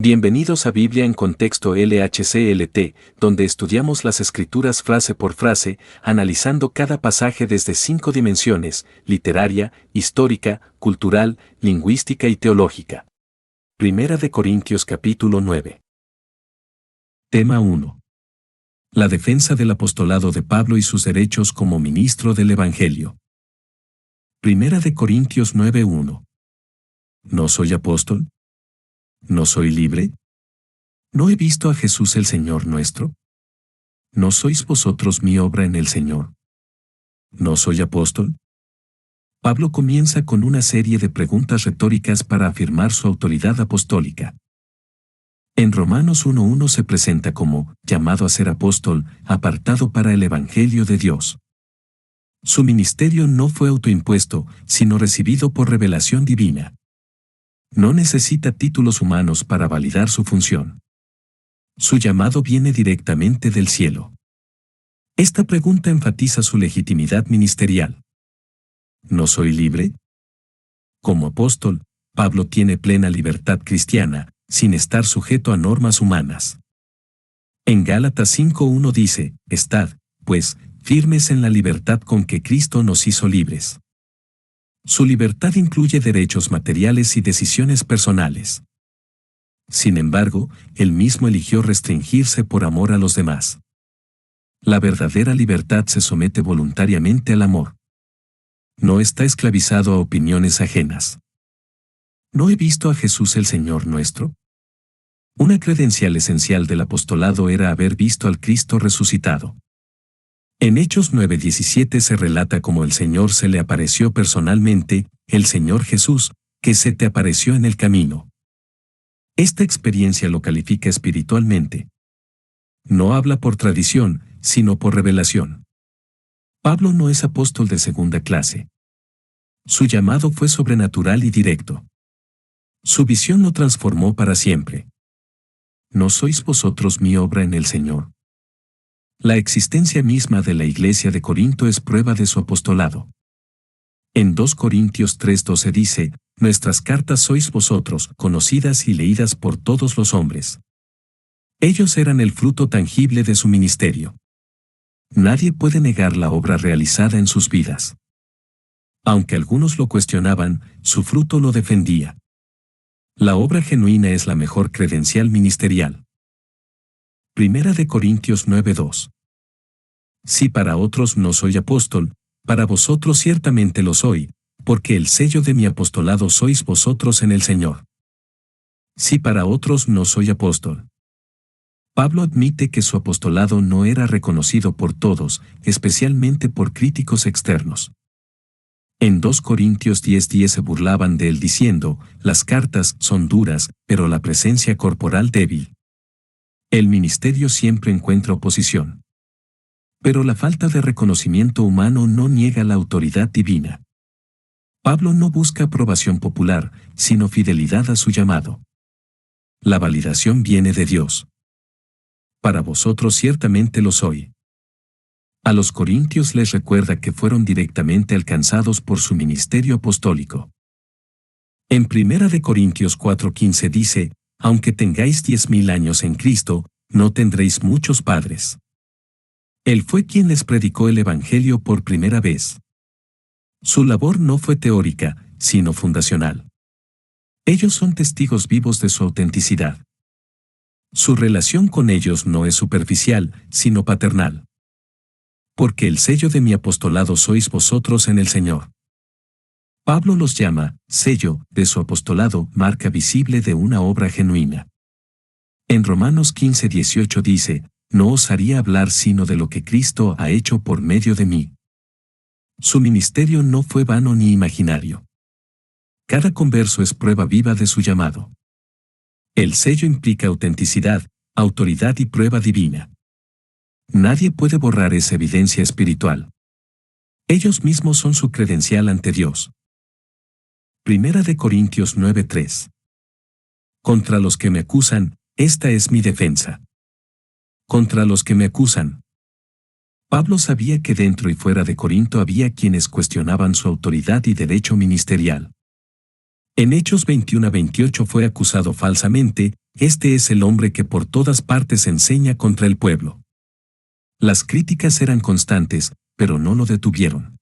Bienvenidos a Biblia en Contexto LHCLT, donde estudiamos las Escrituras frase por frase, analizando cada pasaje desde 5 dimensiones: literaria, histórica, cultural, lingüística y teológica. Primera de Corintios capítulo 9. Tema 1. La defensa del apostolado de Pablo y sus derechos como ministro del Evangelio. Primera de Corintios 9:1. ¿No soy apóstol? ¿No soy libre? ¿No he visto a Jesús el Señor nuestro? ¿No sois vosotros mi obra en el Señor? ¿No soy apóstol? Pablo comienza con una serie de preguntas retóricas para afirmar su autoridad apostólica. En Romanos 1:1 se presenta como llamado a ser apóstol, apartado para el Evangelio de Dios. Su ministerio no fue autoimpuesto, sino recibido por revelación divina. No necesita títulos humanos para validar su función. Su llamado viene directamente del cielo. Esta pregunta enfatiza su legitimidad ministerial. ¿No soy libre? Como apóstol, Pablo tiene plena libertad cristiana, sin estar sujeto a normas humanas. En Gálatas 5:1 dice: «Estad, pues, firmes en la libertad con que Cristo nos hizo libres». Su libertad incluye derechos materiales y decisiones personales. Sin embargo, él mismo eligió restringirse por amor a los demás. La verdadera libertad se somete voluntariamente al amor. No está esclavizado a opiniones ajenas. ¿No he visto a Jesús el Señor nuestro? Una credencial esencial del apostolado era haber visto al Cristo resucitado. En Hechos 9:17 se relata cómo el Señor se le apareció personalmente, el Señor Jesús, que se te apareció en el camino. Esta experiencia lo califica espiritualmente. No habla por tradición, sino por revelación. Pablo no es apóstol de segunda clase. Su llamado fue sobrenatural y directo. Su visión lo transformó para siempre. ¿No sois vosotros mi obra en el Señor? La existencia misma de la iglesia de Corinto es prueba de su apostolado. En 2 Corintios 3:12 dice: «Nuestras cartas sois vosotros, conocidas y leídas por todos los hombres». Ellos eran el fruto tangible de su ministerio. Nadie puede negar la obra realizada en sus vidas. Aunque algunos lo cuestionaban, su fruto lo defendía. La obra genuina es la mejor credencial ministerial. Primera de Corintios 9:2. Si para otros no soy apóstol, para vosotros ciertamente lo soy, porque el sello de mi apostolado sois vosotros en el Señor. Si para otros no soy apóstol. Pablo admite que su apostolado no era reconocido por todos, especialmente por críticos externos. En 2 Corintios 10:10 se burlaban de él diciendo: «Las cartas son duras, pero la presencia corporal débil». El ministerio siempre encuentra oposición. Pero la falta de reconocimiento humano no niega la autoridad divina. Pablo no busca aprobación popular, sino fidelidad a su llamado. La validación viene de Dios. Para vosotros ciertamente lo soy. A los corintios les recuerda que fueron directamente alcanzados por su ministerio apostólico. En Primera de Corintios 4:15 dice: «Aunque tengáis 10,000 años en Cristo, no tendréis muchos padres». Él fue quien les predicó el Evangelio por primera vez. Su labor no fue teórica, sino fundacional. Ellos son testigos vivos de su autenticidad. Su relación con ellos no es superficial, sino paternal. Porque el sello de mi apostolado sois vosotros en el Señor. Pablo los llama sello de su apostolado, marca visible de una obra genuina. En Romanos 15:18 dice: «No os haría hablar sino de lo que Cristo ha hecho por medio de mí». Su ministerio no fue vano ni imaginario. Cada converso es prueba viva de su llamado. El sello implica autenticidad, autoridad y prueba divina. Nadie puede borrar esa evidencia espiritual. Ellos mismos son su credencial ante Dios. Primera de Corintios 9:3. Contra los que me acusan, esta es mi defensa. Contra los que me acusan. Pablo sabía que dentro y fuera de Corinto había quienes cuestionaban su autoridad y derecho ministerial. En Hechos 21:28 fue acusado falsamente, este es el hombre que por todas partes enseña contra el pueblo. Las críticas eran constantes, pero no lo detuvieron.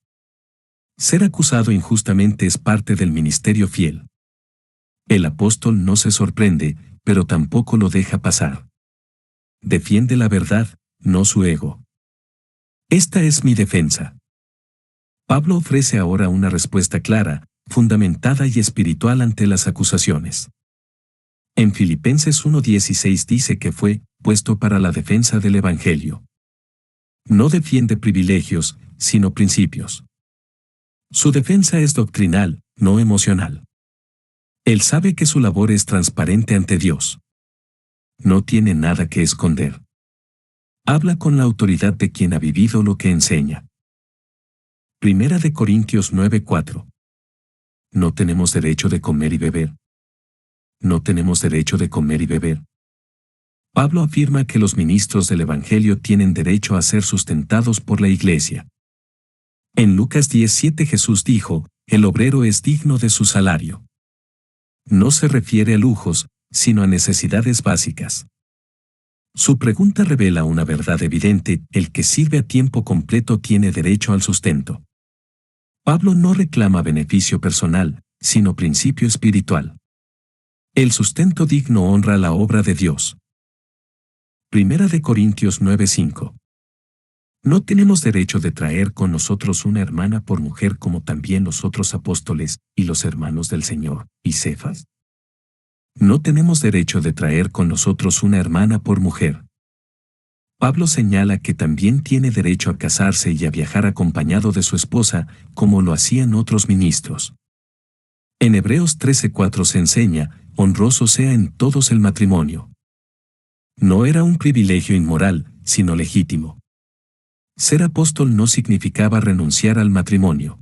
Ser acusado injustamente es parte del ministerio fiel. El apóstol no se sorprende, pero tampoco lo deja pasar. Defiende la verdad, no su ego. Esta es mi defensa. Pablo ofrece ahora una respuesta clara, fundamentada y espiritual ante las acusaciones. En Filipenses 1:16 dice que fue puesto para la defensa del Evangelio. No defiende privilegios, sino principios. Su defensa es doctrinal, no emocional. Él sabe que su labor es transparente ante Dios. No tiene nada que esconder. Habla con la autoridad de quien ha vivido lo que enseña. Primera de Corintios 9:4. No tenemos derecho de comer y beber. No tenemos derecho de comer y beber. Pablo afirma que los ministros del Evangelio tienen derecho a ser sustentados por la Iglesia. En Lucas 10:7 Jesús dijo, el obrero es digno de su salario. No se refiere a lujos, sino a necesidades básicas. Su pregunta revela una verdad evidente: el que sirve a tiempo completo tiene derecho al sustento. Pablo no reclama beneficio personal, sino principio espiritual. El sustento digno honra la obra de Dios. Primera de Corintios 9:5. No tenemos derecho de traer con nosotros una hermana por mujer como también los otros apóstoles y los hermanos del Señor, y Cefas. No tenemos derecho de traer con nosotros una hermana por mujer. Pablo señala que también tiene derecho a casarse y a viajar acompañado de su esposa, como lo hacían otros ministros. En Hebreos 13:4 se enseña, honroso sea en todos el matrimonio. No era un privilegio inmoral, sino legítimo. Ser apóstol no significaba renunciar al matrimonio.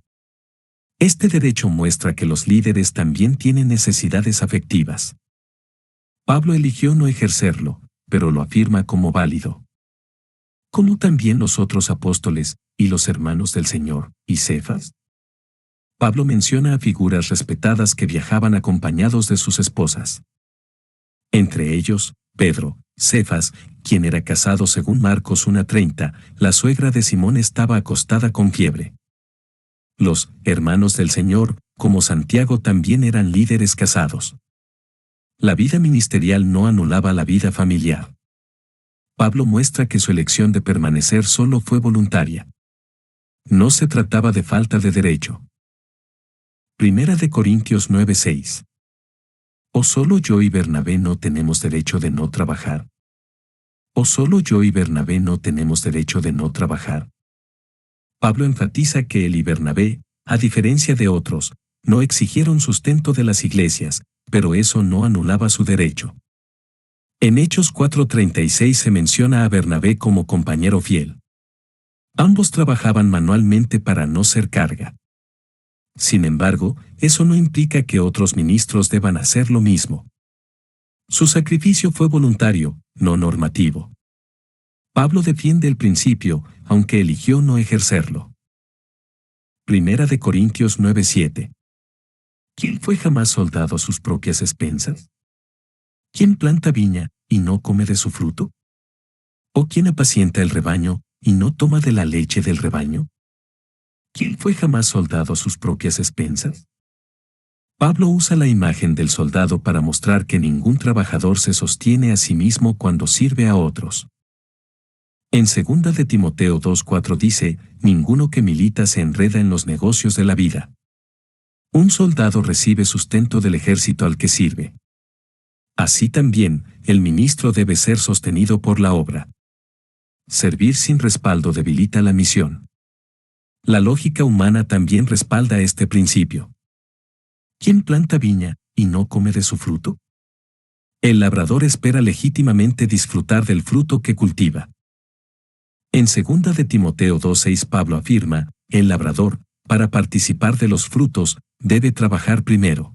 Este derecho muestra que los líderes también tienen necesidades afectivas. Pablo eligió no ejercerlo, pero lo afirma como válido. Como también los otros apóstoles y los hermanos del Señor, y Cefas. Pablo menciona a figuras respetadas que viajaban acompañados de sus esposas. Entre ellos, Pedro, Cefas, quien era casado según Marcos 1:30, la suegra de Simón estaba acostada con fiebre. Los hermanos del Señor, como Santiago, también eran líderes casados. La vida ministerial no anulaba la vida familiar. Pablo muestra que su elección de permanecer solo fue voluntaria. No se trataba de falta de derecho. Primera de Corintios 9:6. ¿O solo yo y Bernabé no tenemos derecho de no trabajar? ¿O solo yo y Bernabé no tenemos derecho de no trabajar? Pablo enfatiza que él y Bernabé, a diferencia de otros, no exigieron sustento de las iglesias, pero eso no anulaba su derecho. En Hechos 4:36 se menciona a Bernabé como compañero fiel. Ambos trabajaban manualmente para no ser carga. Sin embargo, eso no implica que otros ministros deban hacer lo mismo. Su sacrificio fue voluntario, no normativo. Pablo defiende el principio, aunque eligió no ejercerlo. Primera de Corintios 9:7. ¿Quién fue jamás soldado a sus propias expensas? ¿Quién planta viña y no come de su fruto? ¿O quién apacienta el rebaño y no toma de la leche del rebaño? ¿Quién fue jamás soldado a sus propias expensas? Pablo usa la imagen del soldado para mostrar que ningún trabajador se sostiene a sí mismo cuando sirve a otros. En 2 de Timoteo 2:4 dice, ninguno que milita se enreda en los negocios de la vida. Un soldado recibe sustento del ejército al que sirve. Así también, el ministro debe ser sostenido por la obra. Servir sin respaldo debilita la misión. La lógica humana también respalda este principio. ¿Quién planta viña y no come de su fruto? El labrador espera legítimamente disfrutar del fruto que cultiva. En 2 de Timoteo 2:6 Pablo afirma, el labrador, para participar de los frutos, debe trabajar primero.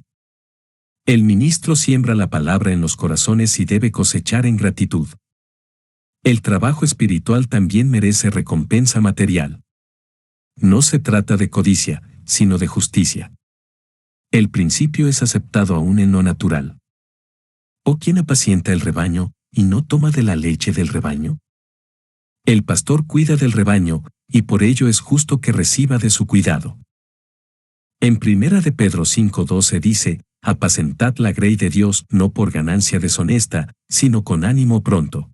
El ministro siembra la palabra en los corazones y debe cosechar en gratitud. El trabajo espiritual también merece recompensa material. No se trata de codicia, sino de justicia. El principio es aceptado aún en lo natural. ¿O quién apacienta el rebaño y no toma de la leche del rebaño? El pastor cuida del rebaño, y por ello es justo que reciba de su cuidado. En 1 de Pedro 5:12 dice, apacentad la grey de Dios no por ganancia deshonesta, sino con ánimo pronto.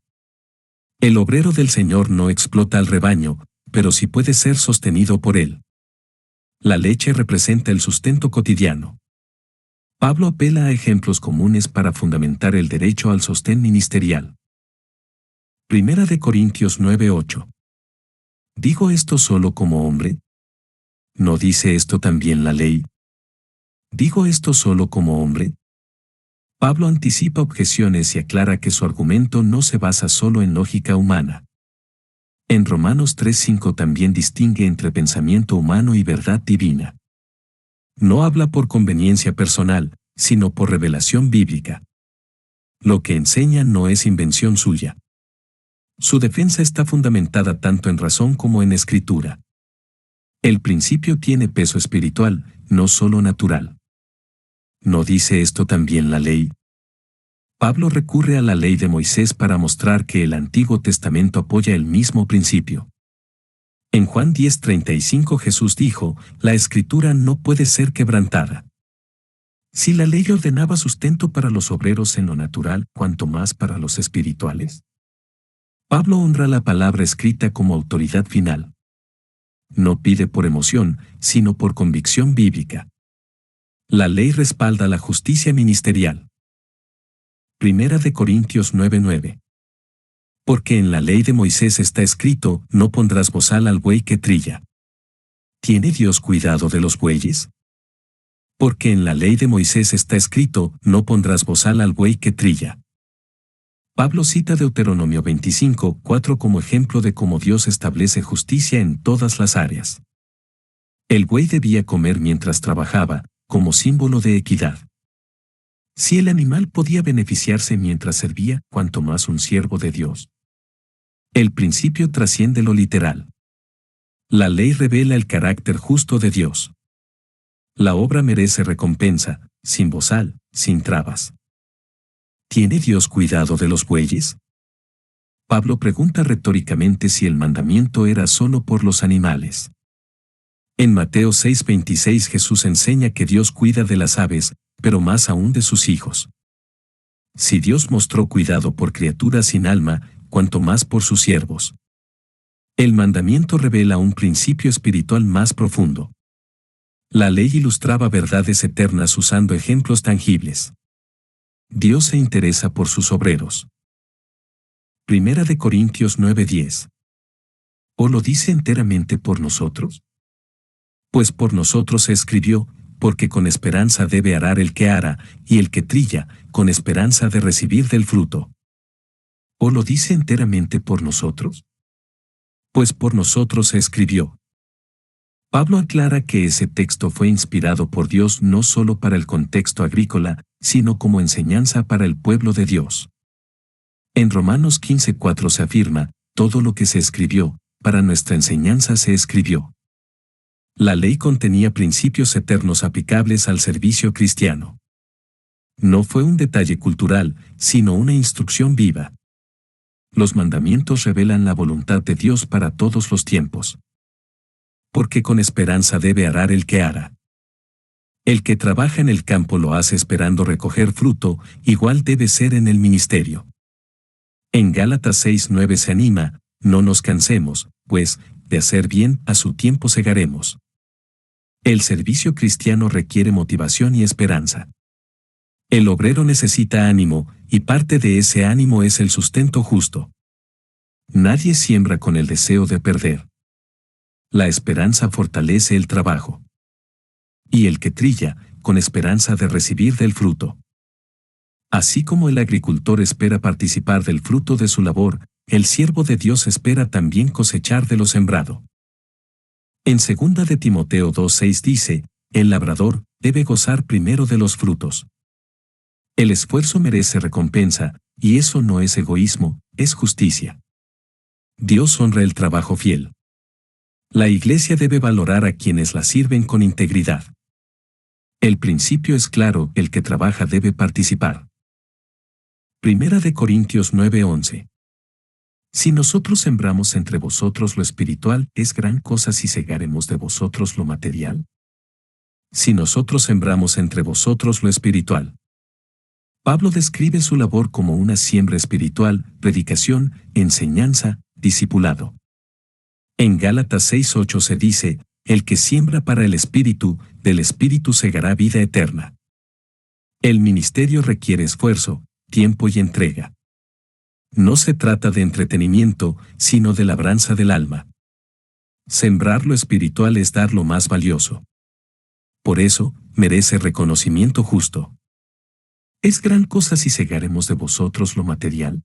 El obrero del Señor no explota al rebaño, pero sí puede ser sostenido por él. La leche representa el sustento cotidiano. Pablo apela a ejemplos comunes para fundamentar el derecho al sostén ministerial. 1 de Corintios 9:8. ¿Digo esto solo como hombre? ¿No dice esto también la ley? ¿Digo esto solo como hombre? Pablo anticipa objeciones y aclara que su argumento no se basa solo en lógica humana. En Romanos 3:5 también distingue entre pensamiento humano y verdad divina. No habla por conveniencia personal, sino por revelación bíblica. Lo que enseña no es invención suya. Su defensa está fundamentada tanto en razón como en escritura. El principio tiene peso espiritual, no solo natural. ¿No dice esto también la ley? Pablo recurre a la ley de Moisés para mostrar que el Antiguo Testamento apoya el mismo principio. En Juan 10:35 Jesús dijo, la Escritura no puede ser quebrantada. Si la ley ordenaba sustento para los obreros en lo natural, ¿cuánto más para los espirituales? Pablo honra la palabra escrita como autoridad final. No pide por emoción, sino por convicción bíblica. La ley respalda la justicia ministerial. 1 de Corintios 9:9. Porque en la ley de Moisés está escrito, no pondrás bozal al buey que trilla. ¿Tiene Dios cuidado de los bueyes? Porque en la ley de Moisés está escrito, no pondrás bozal al buey que trilla. Pablo cita Deuteronomio 25:4 como ejemplo de cómo Dios establece justicia en todas las áreas. El buey debía comer mientras trabajaba, como símbolo de equidad. Si el animal podía beneficiarse mientras servía, cuanto más un siervo de Dios. El principio trasciende lo literal. La ley revela el carácter justo de Dios. La obra merece recompensa, sin bozal, sin trabas. ¿Tiene Dios cuidado de los bueyes? Pablo pregunta retóricamente si el mandamiento era solo por los animales. En Mateo 6:26 Jesús enseña que Dios cuida de las aves, pero más aún de sus hijos. Si Dios mostró cuidado por criaturas sin alma, cuanto más por sus siervos. El mandamiento revela un principio espiritual más profundo. La ley ilustraba verdades eternas usando ejemplos tangibles. Dios se interesa por sus obreros. 1 de Corintios 9:10. ¿O lo dice enteramente por nosotros? Pues por nosotros se escribió, porque con esperanza debe arar el que ara, y el que trilla, con esperanza de recibir del fruto. ¿O lo dice enteramente por nosotros? Pues por nosotros se escribió. Pablo aclara que ese texto fue inspirado por Dios no solo para el contexto agrícola, sino como enseñanza para el pueblo de Dios. En Romanos 15:4 se afirma, todo lo que se escribió, para nuestra enseñanza se escribió. La ley contenía principios eternos aplicables al servicio cristiano. No fue un detalle cultural, sino una instrucción viva. Los mandamientos revelan la voluntad de Dios para todos los tiempos. Porque con esperanza debe arar el que ara. El que trabaja en el campo lo hace esperando recoger fruto, igual debe ser en el ministerio. En Gálatas 6:9 se anima, no nos cansemos, pues, de hacer bien, a su tiempo segaremos. El servicio cristiano requiere motivación y esperanza. El obrero necesita ánimo, y parte de ese ánimo es el sustento justo. Nadie siembra con el deseo de perder. La esperanza fortalece el trabajo. Y el que trilla, con esperanza de recibir del fruto. Así como el agricultor espera participar del fruto de su labor, el siervo de Dios espera también cosechar de lo sembrado. En 2 de Timoteo 2:6 dice, el labrador debe gozar primero de los frutos. El esfuerzo merece recompensa, y eso no es egoísmo, es justicia. Dios honra el trabajo fiel. La Iglesia debe valorar a quienes la sirven con integridad. El principio es claro, el que trabaja debe participar. Primera de Corintios 9:11. Si nosotros sembramos entre vosotros lo espiritual, ¿es gran cosa si segaremos de vosotros lo material? Si nosotros sembramos entre vosotros lo espiritual. Pablo describe su labor como una siembra espiritual, predicación, enseñanza, discipulado. En Gálatas 6:8 se dice, el que siembra para el espíritu, del espíritu segará vida eterna. El ministerio requiere esfuerzo, tiempo y entrega. No se trata de entretenimiento, sino de labranza del alma. Sembrar lo espiritual es dar lo más valioso. Por eso, merece reconocimiento justo. ¿Es gran cosa si segaremos de vosotros lo material?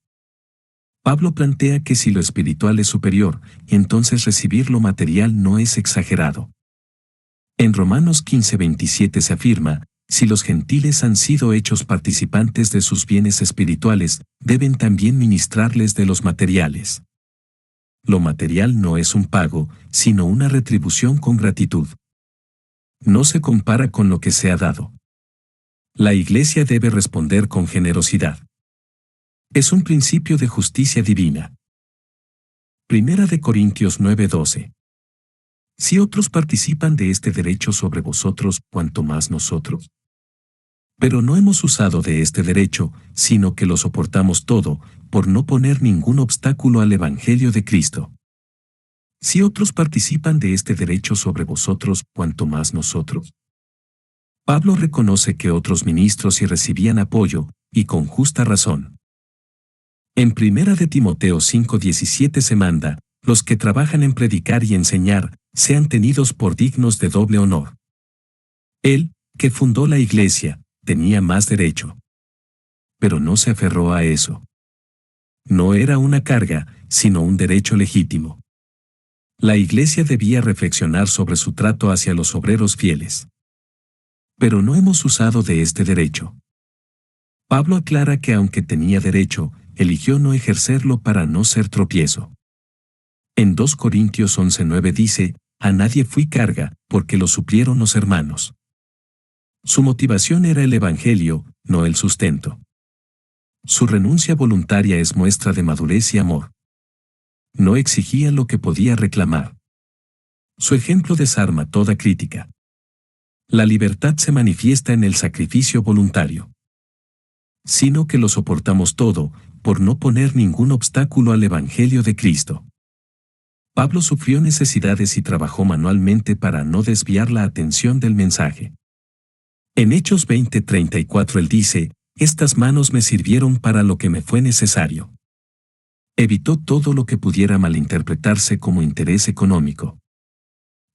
Pablo plantea que si lo espiritual es superior, entonces recibir lo material no es exagerado. En Romanos 15:27 se afirma, si los gentiles han sido hechos participantes de sus bienes espirituales, deben también ministrarles de los materiales. Lo material no es un pago, sino una retribución con gratitud. No se compara con lo que se ha dado. La Iglesia debe responder con generosidad. Es un principio de justicia divina. Primera de Corintios 9:12. Si otros participan de este derecho sobre vosotros, ¿cuánto más nosotros? Pero no hemos usado de este derecho, sino que lo soportamos todo, por no poner ningún obstáculo al Evangelio de Cristo. Si otros participan de este derecho sobre vosotros, ¿cuánto más nosotros? Pablo reconoce que otros ministros sí recibían apoyo, y con justa razón. En 1 de Timoteo 5:17 se manda, los que trabajan en predicar y enseñar, sean tenidos por dignos de doble honor. Él, que fundó la iglesia, tenía más derecho. Pero no se aferró a eso. No era una carga, sino un derecho legítimo. La iglesia debía reflexionar sobre su trato hacia los obreros fieles. Pero no hemos usado de este derecho. Pablo aclara que aunque tenía derecho, eligió no ejercerlo para no ser tropiezo. En 2 Corintios 11:9 dice, a nadie fui carga, porque lo suplieron los hermanos. Su motivación era el Evangelio, no el sustento. Su renuncia voluntaria es muestra de madurez y amor. No exigía lo que podía reclamar. Su ejemplo desarma toda crítica. La libertad se manifiesta en el sacrificio voluntario. Sino que lo soportamos todo, por no poner ningún obstáculo al Evangelio de Cristo. Pablo sufrió necesidades y trabajó manualmente para no desviar la atención del mensaje. En Hechos 20:34 él dice, estas manos me sirvieron para lo que me fue necesario. Evitó todo lo que pudiera malinterpretarse como interés económico.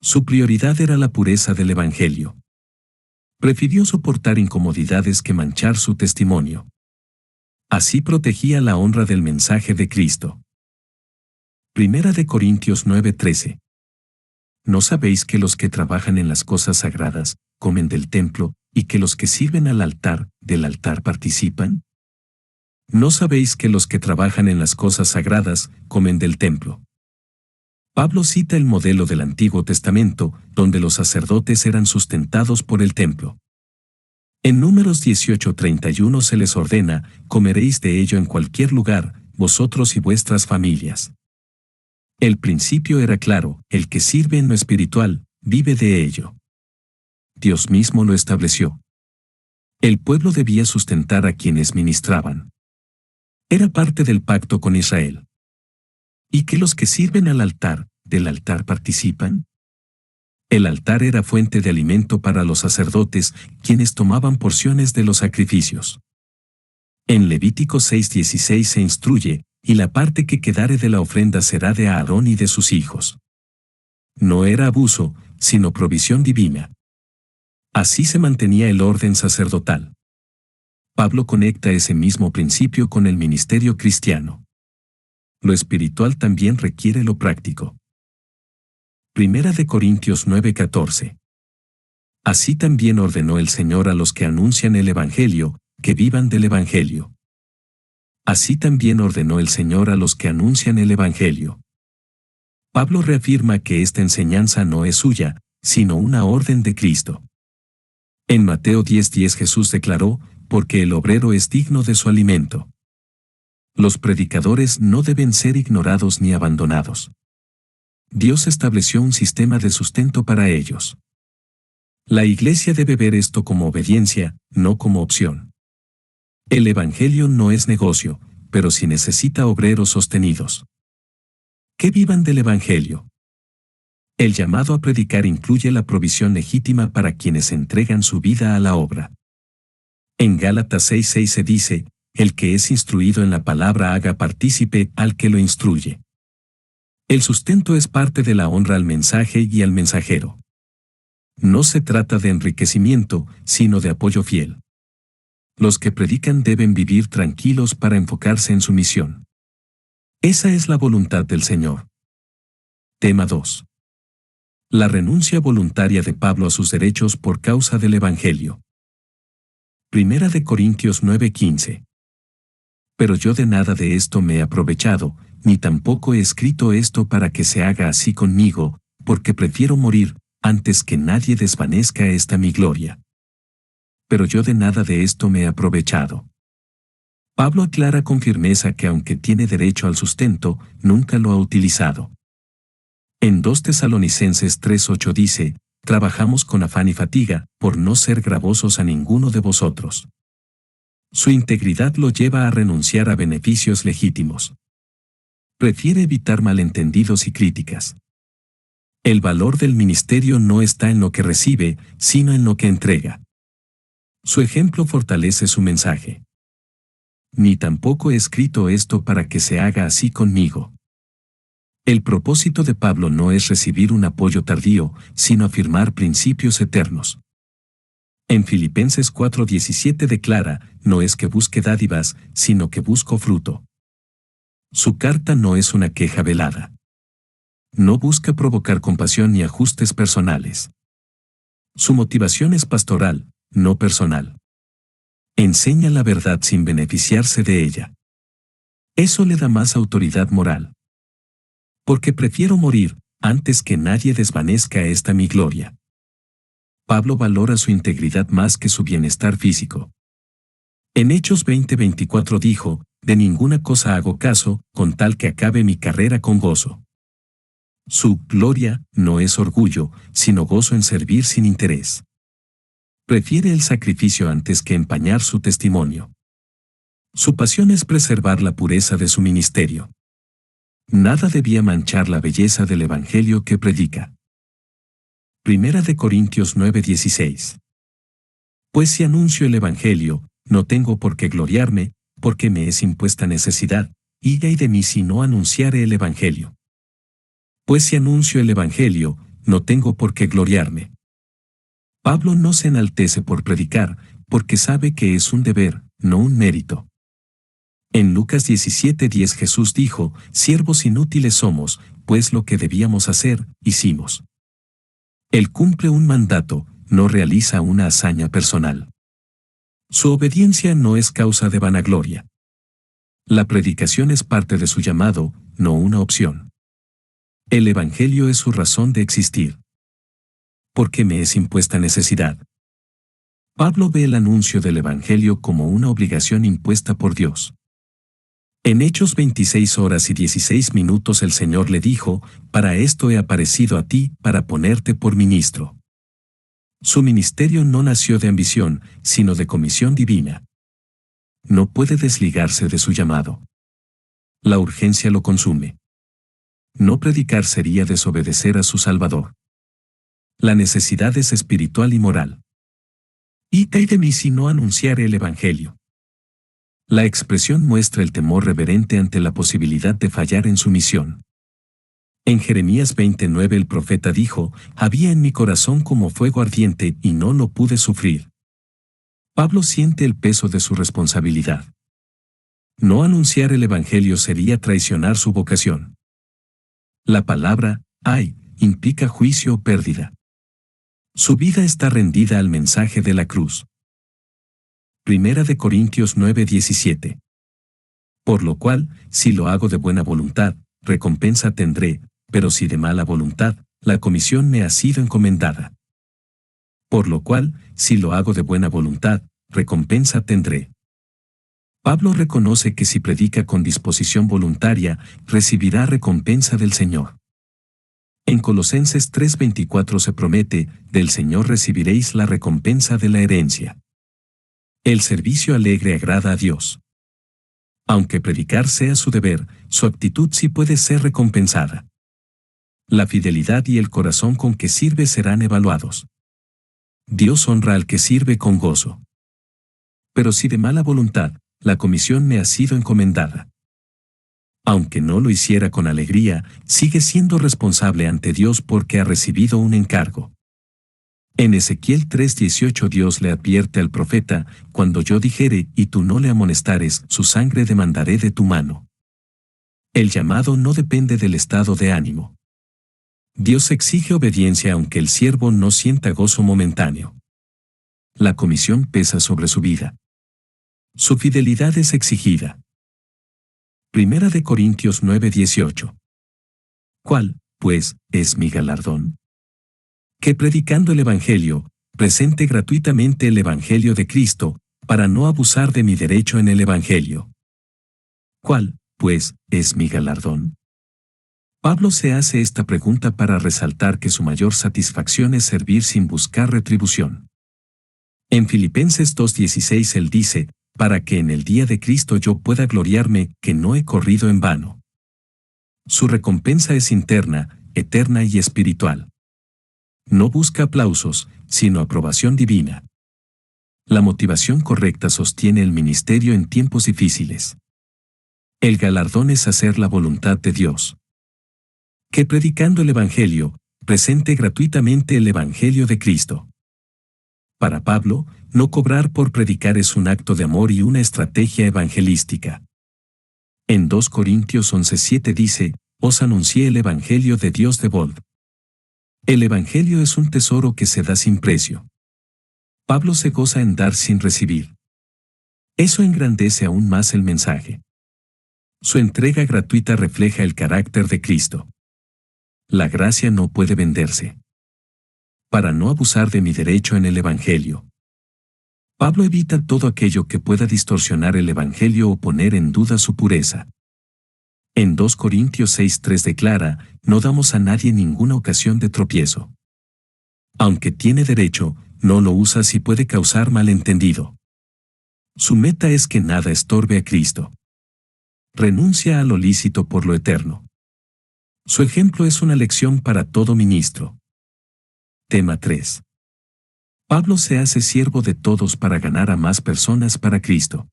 Su prioridad era la pureza del Evangelio. Prefirió soportar incomodidades que manchar su testimonio. Así protegía la honra del mensaje de Cristo. Primera de Corintios 9:13. ¿No sabéis que los que trabajan en las cosas sagradas, comen del templo, y que los que sirven al altar, del altar participan? ¿No sabéis que los que trabajan en las cosas sagradas, comen del templo? Pablo cita el modelo del Antiguo Testamento, donde los sacerdotes eran sustentados por el templo. En Números 18:31 se les ordena, comeréis de ello en cualquier lugar, vosotros y vuestras familias. El principio era claro, el que sirve en lo espiritual, vive de ello. Dios mismo lo estableció. El pueblo debía sustentar a quienes ministraban. Era parte del pacto con Israel. ¿Y que los que sirven al altar, del altar participan? El altar era fuente de alimento para los sacerdotes, quienes tomaban porciones de los sacrificios. En Levítico 6:16 se instruye, y la parte que quedare de la ofrenda será de Aarón y de sus hijos. No era abuso, sino provisión divina. Así se mantenía el orden sacerdotal. Pablo conecta ese mismo principio con el ministerio cristiano. Lo espiritual también requiere lo práctico. Primera de Corintios 9:14. Así también ordenó el Señor a los que anuncian el Evangelio, que vivan del Evangelio. Así también ordenó el Señor a los que anuncian el Evangelio. Pablo reafirma que esta enseñanza no es suya, sino una orden de Cristo. En Mateo 10:10 Jesús declaró, porque el obrero es digno de su alimento. Los predicadores no deben ser ignorados ni abandonados. Dios estableció un sistema de sustento para ellos. La Iglesia debe ver esto como obediencia, no como opción. El Evangelio no es negocio, pero sí necesita obreros sostenidos. Que vivan del Evangelio. El llamado a predicar incluye la provisión legítima para quienes entregan su vida a la obra. En Gálatas 6:6 se dice, el que es instruido en la palabra haga partícipe al que lo instruye. El sustento es parte de la honra al mensaje y al mensajero. No se trata de enriquecimiento, sino de apoyo fiel. Los que predican deben vivir tranquilos para enfocarse en su misión. Esa es la voluntad del Señor. Tema 2. La renuncia voluntaria de Pablo a sus derechos por causa del Evangelio. Primera de Corintios 9:15. Pero yo de nada de esto me he aprovechado, ni tampoco he escrito esto para que se haga así conmigo, porque prefiero morir, antes que nadie desvanezca esta mi gloria. Pero yo de nada de esto me he aprovechado. Pablo aclara con firmeza que aunque tiene derecho al sustento, nunca lo ha utilizado. En 2 Tesalonicenses 3:8 dice, trabajamos con afán y fatiga, por no ser gravosos a ninguno de vosotros. Su integridad lo lleva a renunciar a beneficios legítimos. Prefiere evitar malentendidos y críticas. El valor del ministerio no está en lo que recibe, sino en lo que entrega. Su ejemplo fortalece su mensaje. Ni tampoco he escrito esto para que se haga así conmigo. El propósito de Pablo no es recibir un apoyo tardío, sino afirmar principios eternos. En Filipenses 4:17 declara, no es que busque dádivas, sino que busco fruto. Su carta no es una queja velada. No busca provocar compasión ni ajustes personales. Su motivación es pastoral, no personal. Enseña la verdad sin beneficiarse de ella. Eso le da más autoridad moral. Porque prefiero morir, antes que nadie desvanezca esta mi gloria. Pablo valora su integridad más que su bienestar físico. En Hechos 20:24 dijo, de ninguna cosa hago caso, con tal que acabe mi carrera con gozo. Su gloria no es orgullo, sino gozo en servir sin interés. Prefiere el sacrificio antes que empañar su testimonio. Su pasión es preservar la pureza de su ministerio. Nada debía manchar la belleza del evangelio que predica. Primera de Corintios 9:16. Pues si anuncio el evangelio, no tengo por qué gloriarme, porque me es impuesta necesidad, y ay de mí si no anunciare el evangelio. Pues si anuncio el evangelio, no tengo por qué gloriarme. Pablo no se enaltece por predicar, porque sabe que es un deber, no un mérito. En Lucas 17:10 Jesús dijo, siervos inútiles somos, pues lo que debíamos hacer, hicimos. Él cumple un mandato, no realiza una hazaña personal. Su obediencia no es causa de vanagloria. La predicación es parte de su llamado, no una opción. El Evangelio es su razón de existir. Porque me es impuesta necesidad. Pablo ve el anuncio del Evangelio como una obligación impuesta por Dios. En Hechos 26:16 el Señor le dijo, para esto he aparecido a ti, para ponerte por ministro. Su ministerio no nació de ambición, sino de comisión divina. No puede desligarse de su llamado. La urgencia lo consume. No predicar sería desobedecer a su Salvador. La necesidad es espiritual y moral. Y ay de mí si no anunciare el Evangelio. La expresión muestra el temor reverente ante la posibilidad de fallar en su misión. En Jeremías 29 el profeta dijo, había en mi corazón como fuego ardiente y no lo pude sufrir. Pablo siente el peso de su responsabilidad. No anunciar el Evangelio sería traicionar su vocación. La palabra, ay, implica juicio o pérdida. Su vida está rendida al mensaje de la cruz. Primera de Corintios 9:17. Por lo cual, si lo hago de buena voluntad, recompensa tendré, pero si de mala voluntad, la comisión me ha sido encomendada. Por lo cual, si lo hago de buena voluntad, recompensa tendré. Pablo reconoce que si predica con disposición voluntaria, recibirá recompensa del Señor. En Colosenses 3:24 se promete, del Señor recibiréis la recompensa de la herencia. El servicio alegre agrada a Dios. Aunque predicar sea su deber, su actitud sí puede ser recompensada. La fidelidad y el corazón con que sirve serán evaluados. Dios honra al que sirve con gozo. Pero si de mala voluntad, la comisión me ha sido encomendada. Aunque no lo hiciera con alegría, sigue siendo responsable ante Dios porque ha recibido un encargo. En Ezequiel 3:18 Dios le advierte al profeta, cuando yo dijere y tú no le amonestares, su sangre demandaré de tu mano. El llamado no depende del estado de ánimo. Dios exige obediencia aunque el siervo no sienta gozo momentáneo. La comisión pesa sobre su vida. Su fidelidad es exigida. Primera de Corintios 9:18. ¿Cuál, pues, es mi galardón? Que predicando el Evangelio, presente gratuitamente el Evangelio de Cristo, para no abusar de mi derecho en el Evangelio. ¿Cuál, pues, es mi galardón? Pablo se hace esta pregunta para resaltar que su mayor satisfacción es servir sin buscar retribución. En Filipenses 2:16 él dice, para que en el día de Cristo yo pueda gloriarme, que no he corrido en vano. Su recompensa es interna, eterna y espiritual. No busca aplausos, sino aprobación divina. La motivación correcta sostiene el ministerio en tiempos difíciles. El galardón es hacer la voluntad de Dios. Que predicando el Evangelio, presente gratuitamente el Evangelio de Cristo. Para Pablo, no cobrar por predicar es un acto de amor y una estrategia evangelística. En 2 Corintios 11:7 dice, os anuncié el Evangelio de Dios de Bold. El Evangelio es un tesoro que se da sin precio. Pablo se goza en dar sin recibir. Eso engrandece aún más el mensaje. Su entrega gratuita refleja el carácter de Cristo. La gracia no puede venderse. Para no abusar de mi derecho en el Evangelio. Pablo evita todo aquello que pueda distorsionar el Evangelio o poner en duda su pureza. En 2 Corintios 6:3 declara, no damos a nadie ninguna ocasión de tropiezo. Aunque tiene derecho, no lo usa si puede causar malentendido. Su meta es que nada estorbe a Cristo. Renuncia a lo lícito por lo eterno. Su ejemplo es una lección para todo ministro. Tema 3. Pablo se hace siervo de todos para ganar a más personas para Cristo.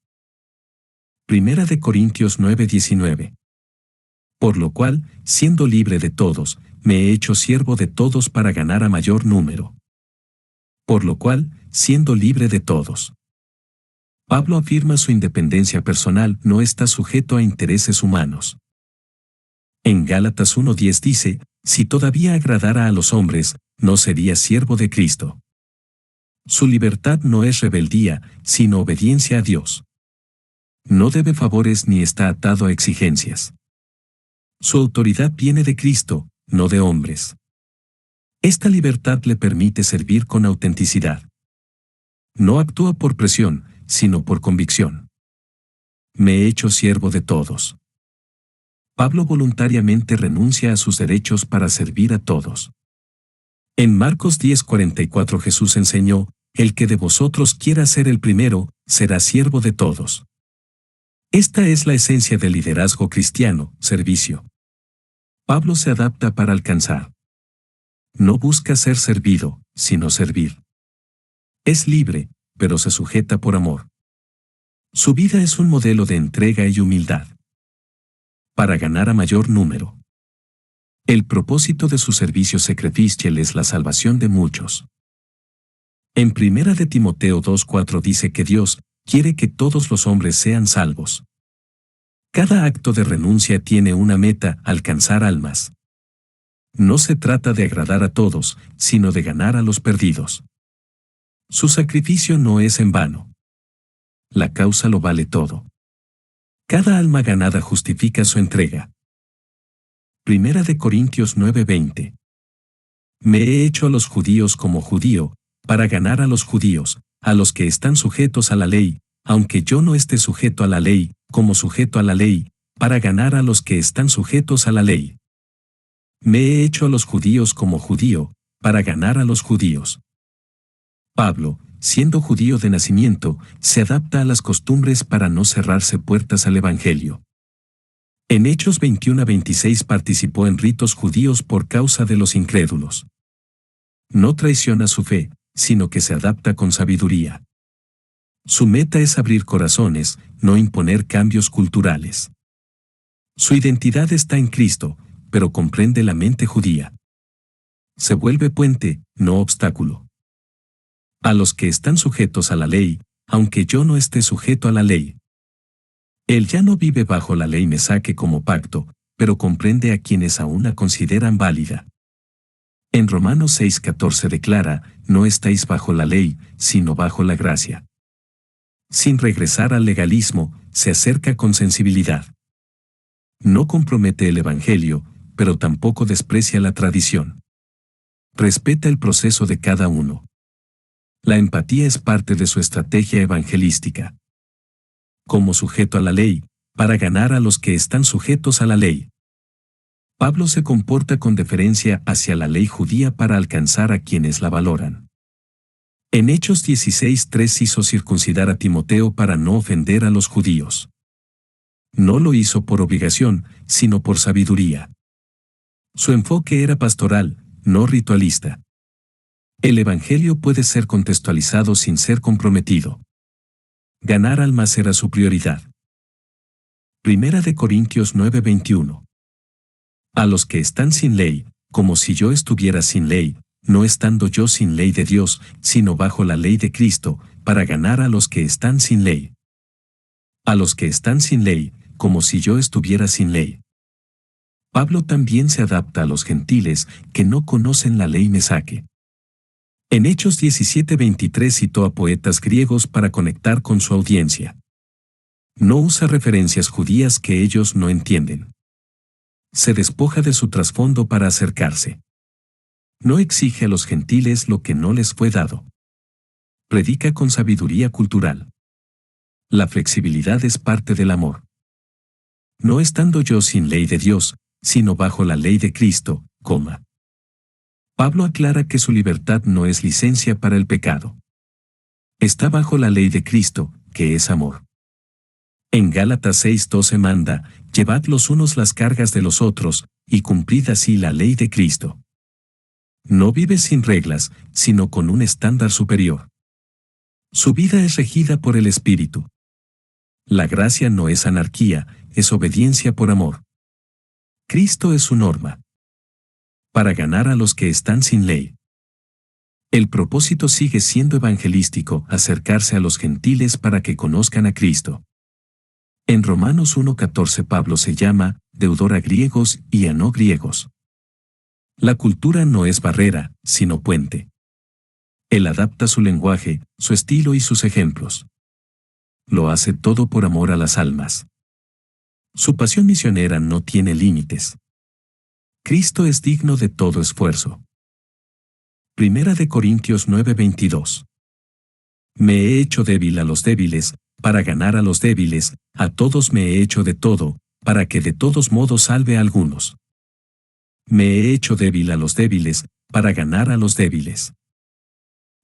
Primera de Corintios 9:19. Por lo cual, siendo libre de todos, me he hecho siervo de todos para ganar a mayor número. Por lo cual, siendo libre de todos. Pablo afirma su independencia personal, no está sujeto a intereses humanos. En Gálatas 1:10 dice, si todavía agradara a los hombres, no sería siervo de Cristo. Su libertad no es rebeldía, sino obediencia a Dios. No debe favores ni está atado a exigencias. Su autoridad viene de Cristo, no de hombres. Esta libertad le permite servir con autenticidad. No actúa por presión, sino por convicción. Me he hecho siervo de todos. Pablo voluntariamente renuncia a sus derechos para servir a todos. En Marcos 10:44 Jesús enseñó, el que de vosotros quiera ser el primero, será siervo de todos. Esta es la esencia del liderazgo cristiano, servicio. Pablo se adapta para alcanzar. No busca ser servido, sino servir. Es libre, pero se sujeta por amor. Su vida es un modelo de entrega y humildad. Para ganar a mayor número. El propósito de su servicio sacrificial es la salvación de muchos. En 1 de Timoteo 2:4 dice que Dios quiere que todos los hombres sean salvos. Cada acto de renuncia tiene una meta, alcanzar almas. No se trata de agradar a todos, sino de ganar a los perdidos. Su sacrificio no es en vano. La causa lo vale todo. Cada alma ganada justifica su entrega. Primera de Corintios 9:20. Me he hecho a los judíos como judío, para ganar a los judíos, a los que están sujetos a la ley, aunque yo no esté sujeto a la ley, como sujeto a la ley, para ganar a los que están sujetos a la ley. Me he hecho a los judíos como judío, para ganar a los judíos. Pablo, siendo judío de nacimiento, se adapta a las costumbres para no cerrarse puertas al Evangelio. En Hechos 21 a 26 participó en ritos judíos por causa de los incrédulos. No traiciona su fe, sino que se adapta con sabiduría. Su meta es abrir corazones, no imponer cambios culturales. Su identidad está en Cristo, pero comprende la mente judía. Se vuelve puente, no obstáculo. A los que están sujetos a la ley, aunque yo no esté sujeto a la ley. Él ya no vive bajo la ley mesaque como pacto, pero comprende a quienes aún la consideran válida. En Romanos 6:14 declara, no estáis bajo la ley, sino bajo la gracia. Sin regresar al legalismo, se acerca con sensibilidad. No compromete el Evangelio, pero tampoco desprecia la tradición. Respeta el proceso de cada uno. La empatía es parte de su estrategia evangelística. Como sujeto a la ley, para ganar a los que están sujetos a la ley. Pablo se comporta con deferencia hacia la ley judía para alcanzar a quienes la valoran. En Hechos 16:3 hizo circuncidar a Timoteo para no ofender a los judíos. No lo hizo por obligación, sino por sabiduría. Su enfoque era pastoral, no ritualista. El Evangelio puede ser contextualizado sin ser comprometido. Ganar almas era su prioridad. Primera de Corintios 9:21. A los que están sin ley, como si yo estuviera sin ley, no estando yo sin ley de Dios, sino bajo la ley de Cristo, para ganar a los que están sin ley. A los que están sin ley, como si yo estuviera sin ley. Pablo también se adapta a los gentiles que no conocen la ley mesaque. En Hechos 17:23 citó a poetas griegos para conectar con su audiencia. No usa referencias judías que ellos no entienden. Se despoja de su trasfondo para acercarse. No exige a los gentiles lo que no les fue dado. Predica con sabiduría cultural. La flexibilidad es parte del amor. No estando yo sin ley de Dios, sino bajo la ley de Cristo, Pablo aclara que su libertad no es licencia para el pecado. Está bajo la ley de Cristo, que es amor. En Gálatas 6:12 manda, llevad los unos las cargas de los otros, y cumplid así la ley de Cristo. No vive sin reglas, sino con un estándar superior. Su vida es regida por el Espíritu. La gracia no es anarquía, es obediencia por amor. Cristo es su norma. Para ganar a los que están sin ley. El propósito sigue siendo evangelístico, acercarse a los gentiles para que conozcan a Cristo. En Romanos 1:14 Pablo se llama, deudor a griegos y a no griegos. La cultura no es barrera, sino puente. Él adapta su lenguaje, su estilo y sus ejemplos. Lo hace todo por amor a las almas. Su pasión misionera no tiene límites. Cristo es digno de todo esfuerzo. Primera de Corintios 9:22. Me he hecho débil a los débiles, para ganar a los débiles, a todos me he hecho de todo, para que de todos modos salve a algunos. Me he hecho débil a los débiles, para ganar a los débiles.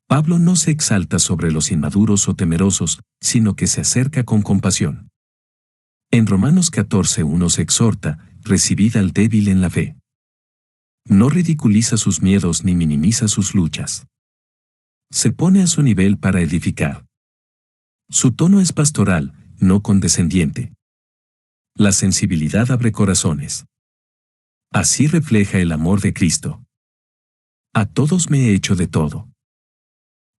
Pablo no se exalta sobre los inmaduros o temerosos, sino que se acerca con compasión. En Romanos 14:1 se exhorta, recibid al débil en la fe. No ridiculiza sus miedos ni minimiza sus luchas. Se pone a su nivel para edificar. Su tono es pastoral, no condescendiente. La sensibilidad abre corazones. Así refleja el amor de Cristo. A todos me he hecho de todo.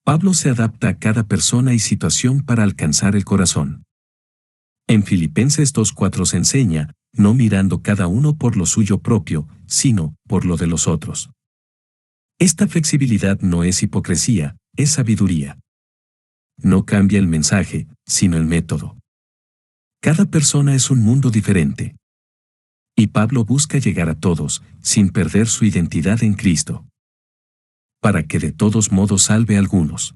Pablo se adapta a cada persona y situación para alcanzar el corazón. En Filipenses 2:4 se enseña, no mirando cada uno por lo suyo propio, sino por lo de los otros. Esta flexibilidad no es hipocresía, es sabiduría. No cambia el mensaje, sino el método. Cada persona es un mundo diferente. Y Pablo busca llegar a todos, sin perder su identidad en Cristo. Para que de todos modos salve a algunos.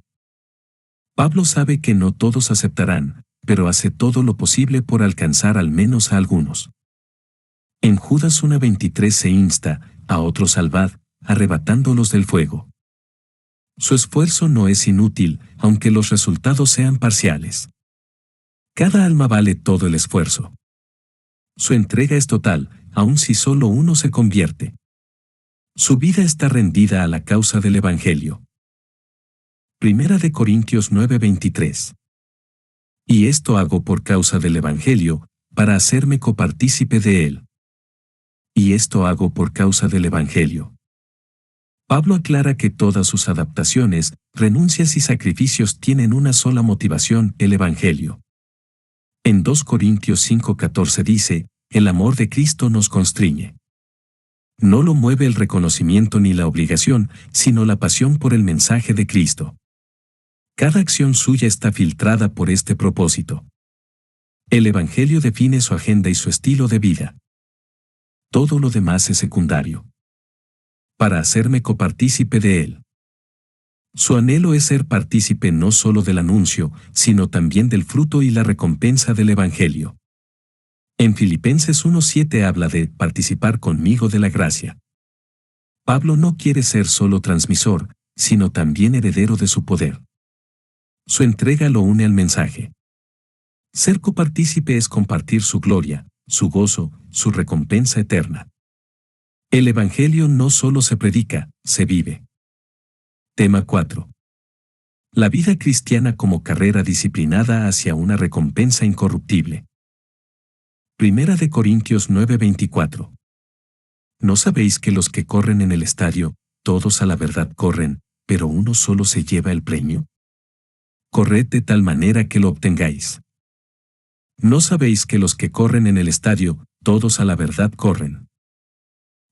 Pablo sabe que no todos aceptarán, pero hace todo lo posible por alcanzar al menos a algunos. En Judas 1:23 se insta, a otros salvad, arrebatándolos del fuego. Su esfuerzo no es inútil, aunque los resultados sean parciales. Cada alma vale todo el esfuerzo. Su entrega es total, aun si solo uno se convierte. Su vida está rendida a la causa del Evangelio. Primera de Corintios 9:23. Y esto hago por causa del Evangelio, para hacerme copartícipe de él. Y esto hago por causa del Evangelio. Pablo aclara que todas sus adaptaciones, renuncias y sacrificios tienen una sola motivación, el Evangelio. En 2 Corintios 5:14 dice, el amor de Cristo nos constriñe. No lo mueve el reconocimiento ni la obligación, sino la pasión por el mensaje de Cristo. Cada acción suya está filtrada por este propósito. El Evangelio define su agenda y su estilo de vida. Todo lo demás es secundario. Para hacerme copartícipe de él. Su anhelo es ser partícipe no solo del anuncio, sino también del fruto y la recompensa del Evangelio. En Filipenses 1:7 habla de participar conmigo de la gracia. Pablo no quiere ser solo transmisor, sino también heredero de su poder. Su entrega lo une al mensaje. Ser copartícipe es compartir su gloria, su gozo, su recompensa eterna. El Evangelio no solo se predica, se vive. Tema 4. La vida cristiana como carrera disciplinada hacia una recompensa incorruptible. Primera de Corintios 9:24. ¿No sabéis que los que corren en el estadio, todos a la verdad corren, pero uno solo se lleva el premio? Corred de tal manera que lo obtengáis. ¿No sabéis que los que corren en el estadio, todos a la verdad corren?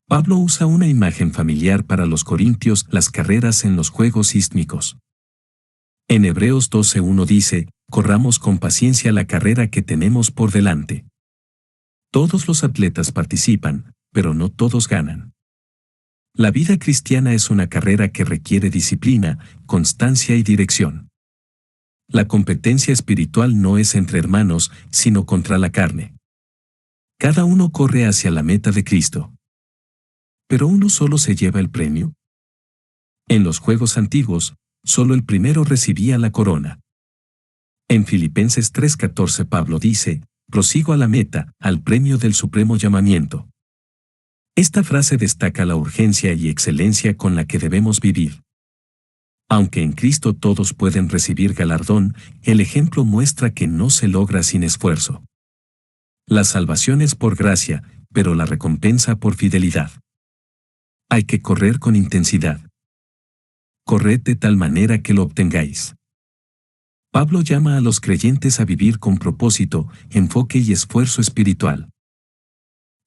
Pablo usa una imagen familiar para los corintios, las carreras en los juegos ístmicos. En Hebreos 12:1 dice, corramos con paciencia la carrera que tenemos por delante. Todos los atletas participan, pero no todos ganan. La vida cristiana es una carrera que requiere disciplina, constancia y dirección. La competencia espiritual no es entre hermanos, sino contra la carne. Cada uno corre hacia la meta de Cristo. ¿Pero uno solo se lleva el premio? En los juegos antiguos, solo el primero recibía la corona. En Filipenses 3:14 Pablo dice, prosigo a la meta, al premio del supremo llamamiento. Esta frase destaca la urgencia y excelencia con la que debemos vivir. Aunque en Cristo todos pueden recibir galardón, el ejemplo muestra que no se logra sin esfuerzo. La salvación es por gracia, pero la recompensa por fidelidad. Hay que correr con intensidad. Corred de tal manera que lo obtengáis. Pablo llama a los creyentes a vivir con propósito, enfoque y esfuerzo espiritual.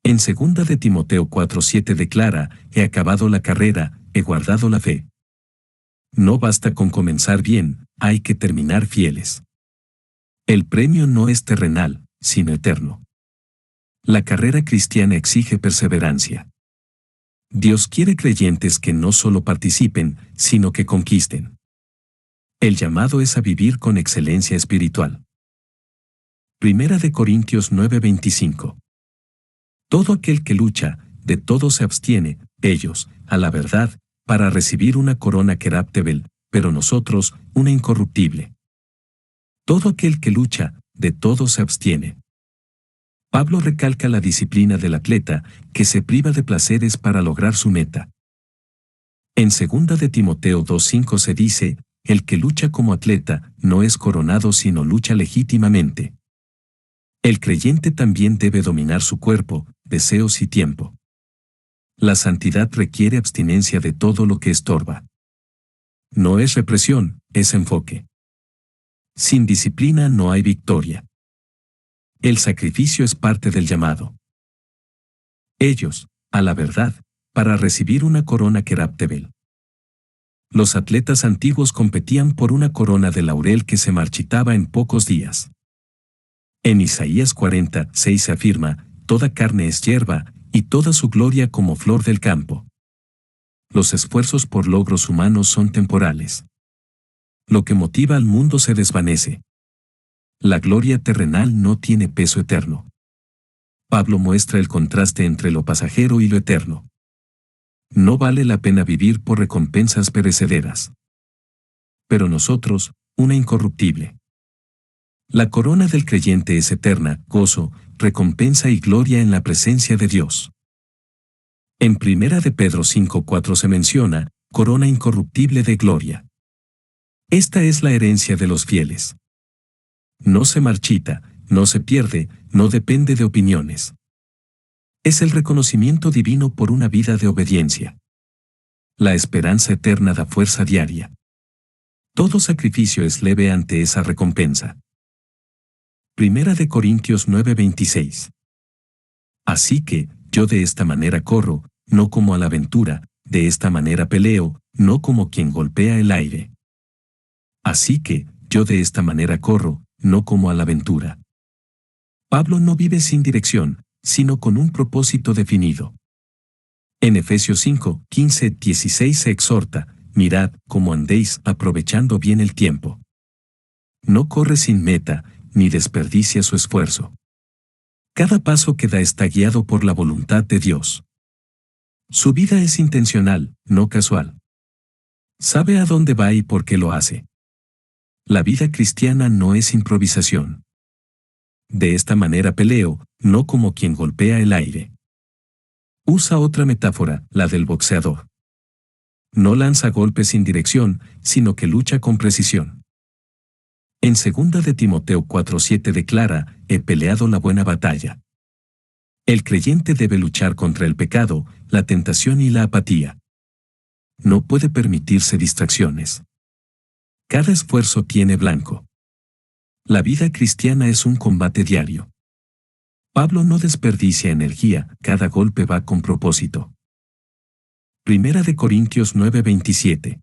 En 2 de Timoteo 4:7 declara, he acabado la carrera, he guardado la fe. No basta con comenzar bien, hay que terminar fieles. El premio no es terrenal, sino eterno. La carrera cristiana exige perseverancia. Dios quiere creyentes que no solo participen, sino que conquisten. El llamado es a vivir con excelencia espiritual. Primera de Corintios 9:25. Todo aquel que lucha, de todo se abstiene, ellos, a la verdad, para recibir una corona queraptebel, pero nosotros, una incorruptible. Todo aquel que lucha, de todo se abstiene. Pablo recalca la disciplina del atleta, que se priva de placeres para lograr su meta. En 2 de Timoteo 2:5 se dice, el que lucha como atleta, no es coronado sino lucha legítimamente. El creyente también debe dominar su cuerpo, deseos y tiempo. La santidad requiere abstinencia de todo lo que estorba. No es represión, es enfoque. Sin disciplina no hay victoria. El sacrificio es parte del llamado. Ellos, a la verdad, para recibir una corona queraptebel. Los atletas antiguos competían por una corona de laurel que se marchitaba en pocos días. En Isaías 40:6 se afirma, toda carne es hierba, y toda su gloria como flor del campo. Los esfuerzos por logros humanos son temporales. Lo que motiva al mundo se desvanece. La gloria terrenal no tiene peso eterno. Pablo muestra el contraste entre lo pasajero y lo eterno. No vale la pena vivir por recompensas perecederas. Pero nosotros, una incorruptible. La corona del creyente es eterna, gozo, recompensa y gloria en la presencia de Dios. En 1 de Pedro 5:4 se menciona, corona incorruptible de gloria. Esta es la herencia de los fieles. No se marchita, no se pierde, no depende de opiniones. Es el reconocimiento divino por una vida de obediencia. La esperanza eterna da fuerza diaria. Todo sacrificio es leve ante esa recompensa. 1 de Corintios 9:26. Así que, yo de esta manera corro, no como a la aventura, de esta manera peleo, no como quien golpea el aire. Así que, yo de esta manera corro, no como a la aventura. Pablo no vive sin dirección, sino con un propósito definido. En Efesios 5:15-16 se exhorta, mirad cómo andéis aprovechando bien el tiempo. No corre sin meta, ni desperdicia su esfuerzo. Cada paso que da está guiado por la voluntad de Dios. Su vida es intencional, no casual. Sabe a dónde va y por qué lo hace. La vida cristiana no es improvisación. De esta manera peleo, no como quien golpea el aire. Usa otra metáfora, la del boxeador. No lanza golpes sin dirección, sino que lucha con precisión. En 2 de Timoteo 4:7 declara, he peleado la buena batalla. El creyente debe luchar contra el pecado, la tentación y la apatía. No puede permitirse distracciones. Cada esfuerzo tiene blanco. La vida cristiana es un combate diario. Pablo no desperdicia energía, cada golpe va con propósito. 1 de Corintios 9:27.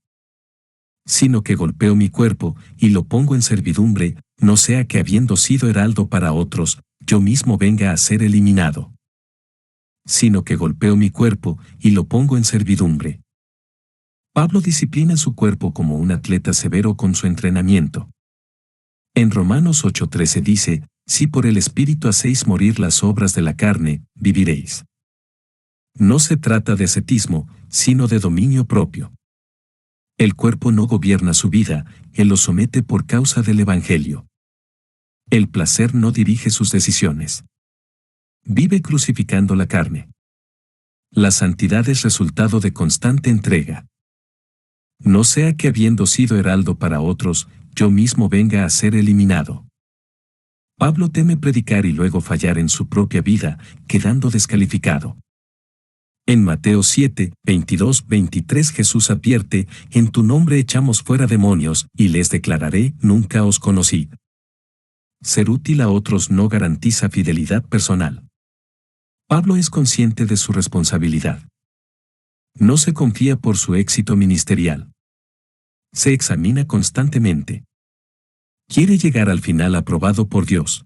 Sino que golpeo mi cuerpo, y lo pongo en servidumbre, no sea que habiendo sido heraldo para otros, yo mismo venga a ser eliminado. Sino que golpeo mi cuerpo, y lo pongo en servidumbre. Pablo disciplina su cuerpo como un atleta severo con su entrenamiento. En Romanos 8:13 dice, si por el Espíritu hacéis morir las obras de la carne, viviréis. No se trata de ascetismo, sino de dominio propio. El cuerpo no gobierna su vida, él lo somete por causa del Evangelio. El placer no dirige sus decisiones. Vive crucificando la carne. La santidad es resultado de constante entrega. No sea que habiendo sido heraldo para otros, yo mismo venga a ser eliminado. Pablo teme predicar y luego fallar en su propia vida, quedando descalificado. En Mateo 7:22-23 Jesús advierte, en tu nombre echamos fuera demonios, y les declararé, nunca os conocí. Ser útil a otros no garantiza fidelidad personal. Pablo es consciente de su responsabilidad. No se confía por su éxito ministerial. Se examina constantemente. Quiere llegar al final aprobado por Dios.